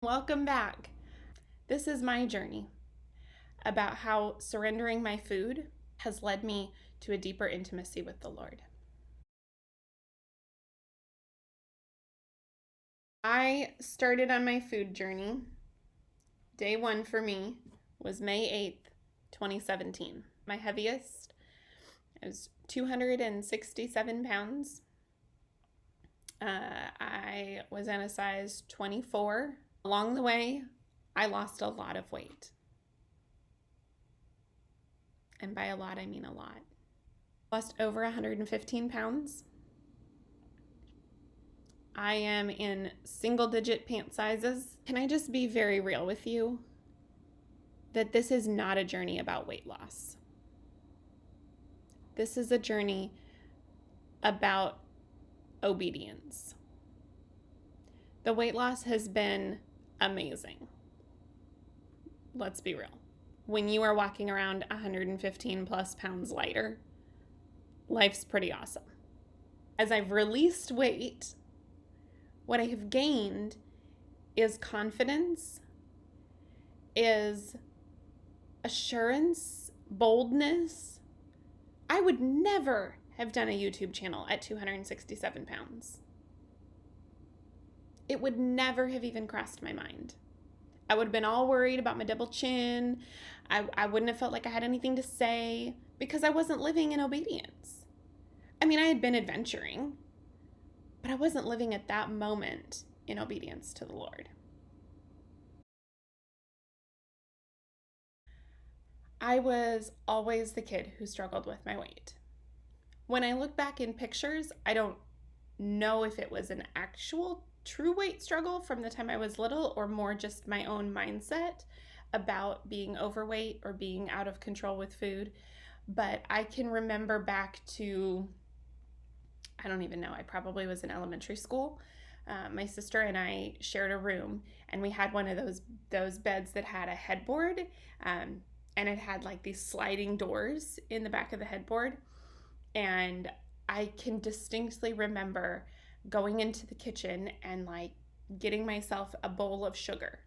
Welcome back. This is my journey about how surrendering my food has led me to a deeper intimacy with the Lord. I started on my food journey. Day one for me was May 8th, 2017. My heaviest was 267 pounds. I was in a size 24. Along the way, I lost a lot of weight. And by a lot, I mean a lot. Lost over 115 pounds. I am in single-digit pant sizes. Can I just be very real with you that this is not a journey about weight loss? This is a journey about obedience. The weight loss has been amazing. Let's be real. When you are walking around 115 plus pounds lighter, life's pretty awesome. As I've released weight, what I have gained is confidence, is assurance, boldness. I would never have done a YouTube channel at 267 pounds. It would never have even crossed my mind. I would have been all worried about my double chin. I wouldn't have felt like I had anything to say because I wasn't living in obedience. I mean, I had been adventuring, but I wasn't living at that moment in obedience to the Lord. I was always the kid who struggled with my weight. When I look back in pictures, I don't know if it was an actual true weight struggle from the time I was little or more just my own mindset about being overweight or being out of control with food. But I can remember back to, I don't even know, I probably was in elementary school. My sister and I shared a room, and we had one of those beds that had a headboard, and it had like these sliding doors in the back of the headboard. And I can distinctly remember going into the kitchen and like getting myself a bowl of sugar,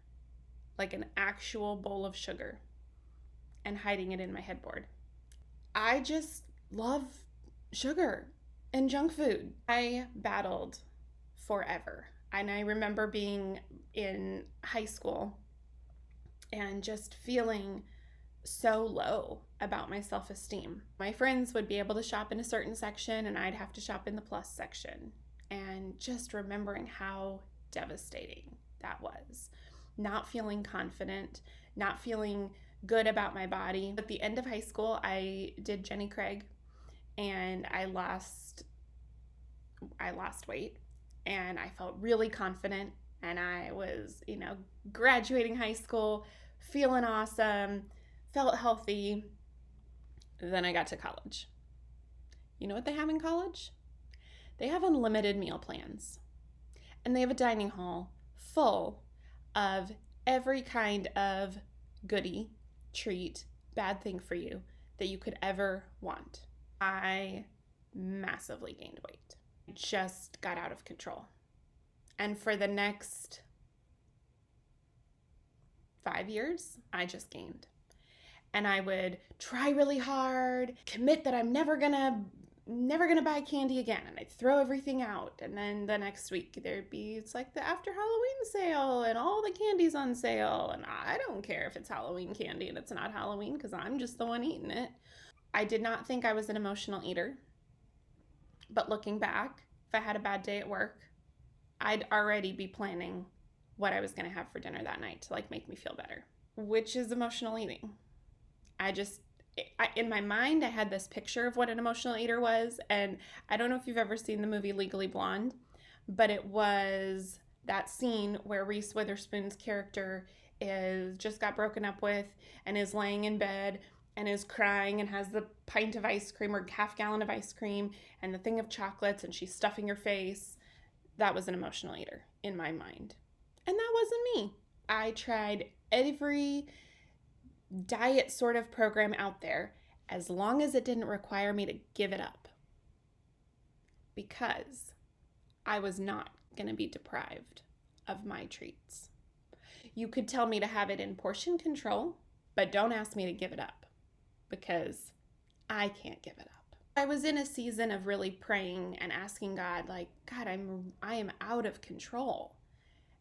like an actual bowl of sugar, and hiding it in my headboard. I just love sugar and junk food. I battled forever. And I remember being in high school and just feeling so low about my self-esteem. My friends would be able to shop in a certain section and I'd have to shop in the plus section. And just remembering how devastating that was. Not feeling confident, not feeling good about my body. At the end of high school, I did Jenny Craig and I lost weight and I felt really confident, and I was, graduating high school, feeling awesome, felt healthy. Then I got to college. You know what they have in college? They have unlimited meal plans, and they have a dining hall full of every kind of goodie, treat, bad thing for you that you could ever want. I massively gained weight. I just got out of control. And for the next 5 years, I just gained. And I would try really hard, commit that I'm never gonna buy candy again, and I'd throw everything out. And then the next week it's like the after Halloween sale and all the candy's on sale, and I don't care if it's Halloween candy and it's not Halloween because I'm just the one eating it. I did not think I was an emotional eater, but looking back, if I had a bad day at work, I'd already be planning what I was going to have for dinner that night to make me feel better, which is emotional eating. In my mind, I had this picture of what an emotional eater was, and I don't know if you've ever seen the movie Legally Blonde, but it was that scene where Reese Witherspoon's character just got broken up with and is laying in bed and is crying and has the pint of ice cream or half gallon of ice cream and the thing of chocolates, and she's stuffing her face. That was an emotional eater in my mind. And that wasn't me. I tried every diet sort of program out there as long as it didn't require me to give it up, because I was not going to be deprived of my treats. You could tell me to have it in portion control, but don't ask me to give it up because I can't give it up. I was in a season of really praying and asking God, like, God, I am out of control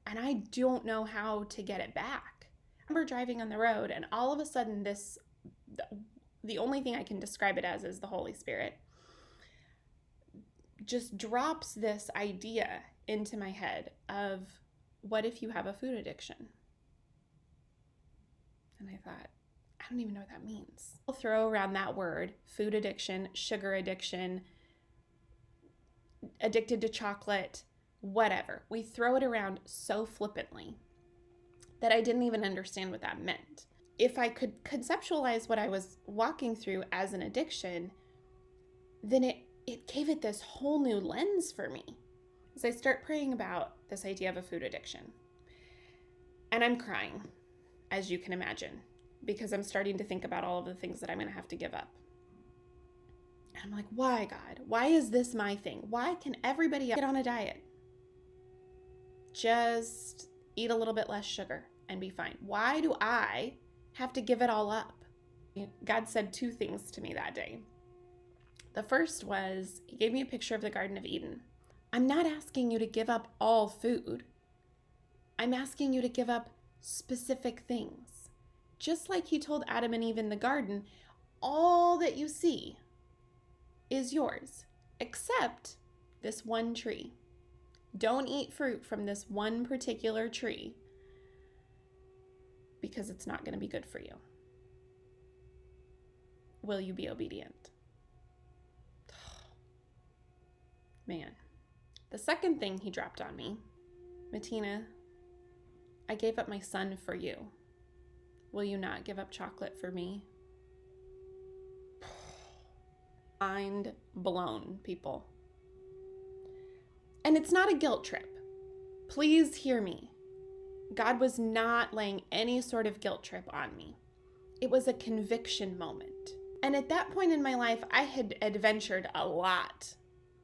and I don't know how to get it back. I remember driving on the road and all of a sudden the only thing I can describe it as is the Holy Spirit just drops this idea into my head of, what if you have a food addiction? And I thought, I don't even know what that means. I'll throw around that word, food addiction, sugar addiction, addicted to chocolate, whatever. We throw it around so flippantly that I didn't even understand what that meant. If I could conceptualize what I was walking through as an addiction, then it gave it this whole new lens for me. As I start praying about this idea of a food addiction, and I'm crying, as you can imagine, because I'm starting to think about all of the things that I'm going to have to give up. And I'm like, why, God? Why is this my thing? Why can everybody get on a diet? Just eat a little bit less sugar and be fine. Why do I have to give it all up? God said two things to me that day. The first was, he gave me a picture of the Garden of Eden. I'm not asking you to give up all food. I'm asking you to give up specific things. Just like he told Adam and Eve in the garden, all that you see is yours, except this one tree. Don't eat fruit from this one particular tree because it's not going to be good for you. Will you be obedient? Man. The second thing he dropped on me, Matina, I gave up my son for you. Will you not give up chocolate for me? Mind blown, people. And it's not a guilt trip. Please hear me. God was not laying any sort of guilt trip on me. It was a conviction moment. And at that point in my life, I had adventured a lot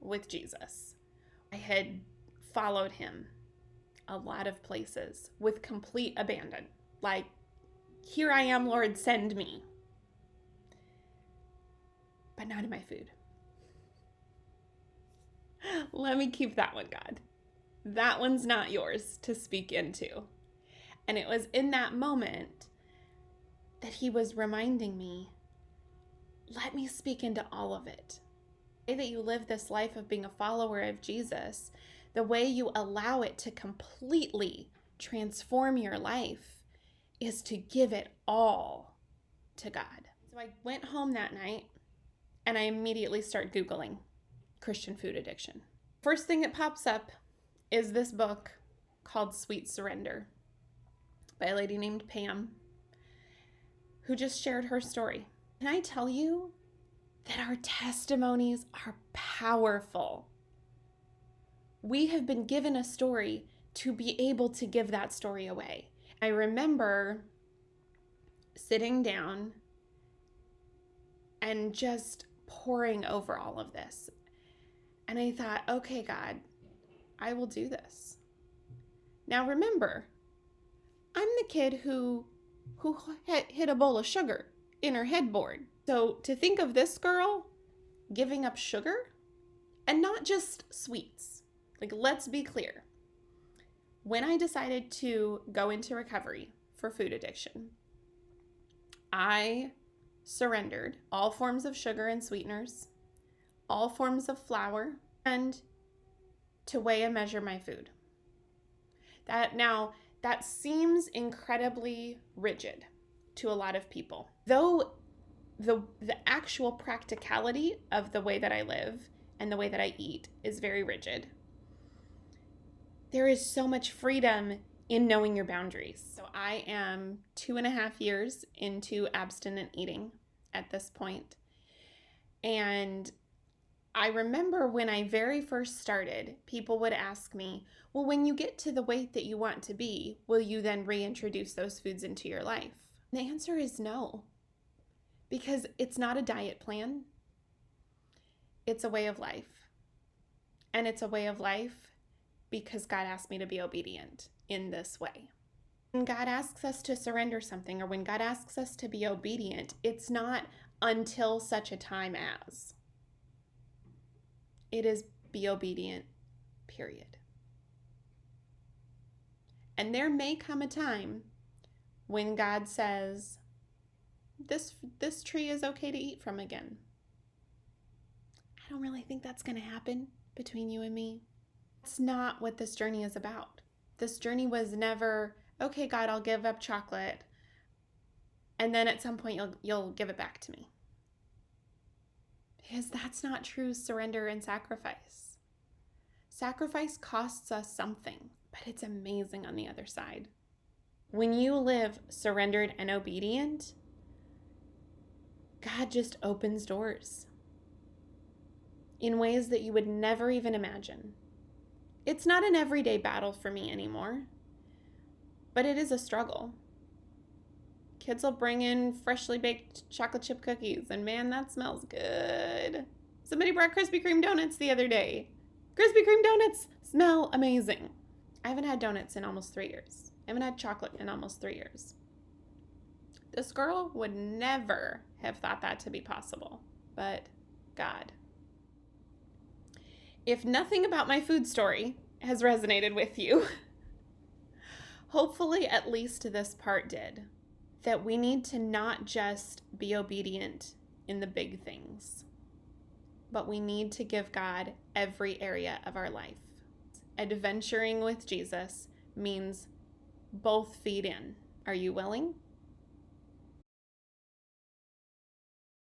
with Jesus. I had followed him a lot of places with complete abandon. Like, here I am, Lord, send me. But not in my food. Let me keep that one, God. That one's not yours to speak into. And it was in that moment that he was reminding me, let me speak into all of it. The way that you live this life of being a follower of Jesus, the way you allow it to completely transform your life is to give it all to God. So I went home that night and I immediately start Googling Christian food addiction. First thing that pops up is this book called Sweet Surrender by a lady named Pam, who just shared her story. Can I tell you that our testimonies are powerful? We have been given a story to be able to give that story away. I remember sitting down and just poring over all of this. And I thought, okay, God, I will do this. Now remember, I'm the kid who hid a bowl of sugar in her headboard. So to think of this girl giving up sugar, and not just sweets. Like, let's be clear. When I decided to go into recovery for food addiction, I surrendered all forms of sugar and sweeteners, all forms of flour, and to weigh and measure my food. That seems incredibly rigid to a lot of people. Though the actual practicality of the way that I live and the way that I eat is very rigid, there is so much freedom in knowing your boundaries. So I am 2.5 years into abstinent eating at this point. And I remember when I very first started, people would ask me, well, when you get to the weight that you want to be, will you then reintroduce those foods into your life? And the answer is no, because it's not a diet plan. It's a way of life. And it's a way of life because God asked me to be obedient in this way. When God asks us to surrender something, or when God asks us to be obedient, it's not until such a time as. It is be obedient, period. And there may come a time when God says, this tree is okay to eat from again. I don't really think that's going to happen between you and me. That's not what this journey is about. This journey was never, okay, God, I'll give up chocolate, and then at some point you'll give it back to me. Because that's not true surrender and sacrifice. Sacrifice costs us something, but it's amazing on the other side. When you live surrendered and obedient, God just opens doors in ways that you would never even imagine. It's not an everyday battle for me anymore, but it is a struggle. Kids will bring in freshly baked chocolate chip cookies, and man, that smells good. Somebody brought Krispy Kreme donuts the other day. Krispy Kreme donuts smell amazing. I haven't had donuts in almost 3 years. I haven't had chocolate in almost 3 years. This girl would never have thought that to be possible, but God. If nothing about my food story has resonated with you, hopefully at least this part did. That we need to not just be obedient in the big things, but we need to give God every area of our life. Adventuring with Jesus means both feet in. Are you willing?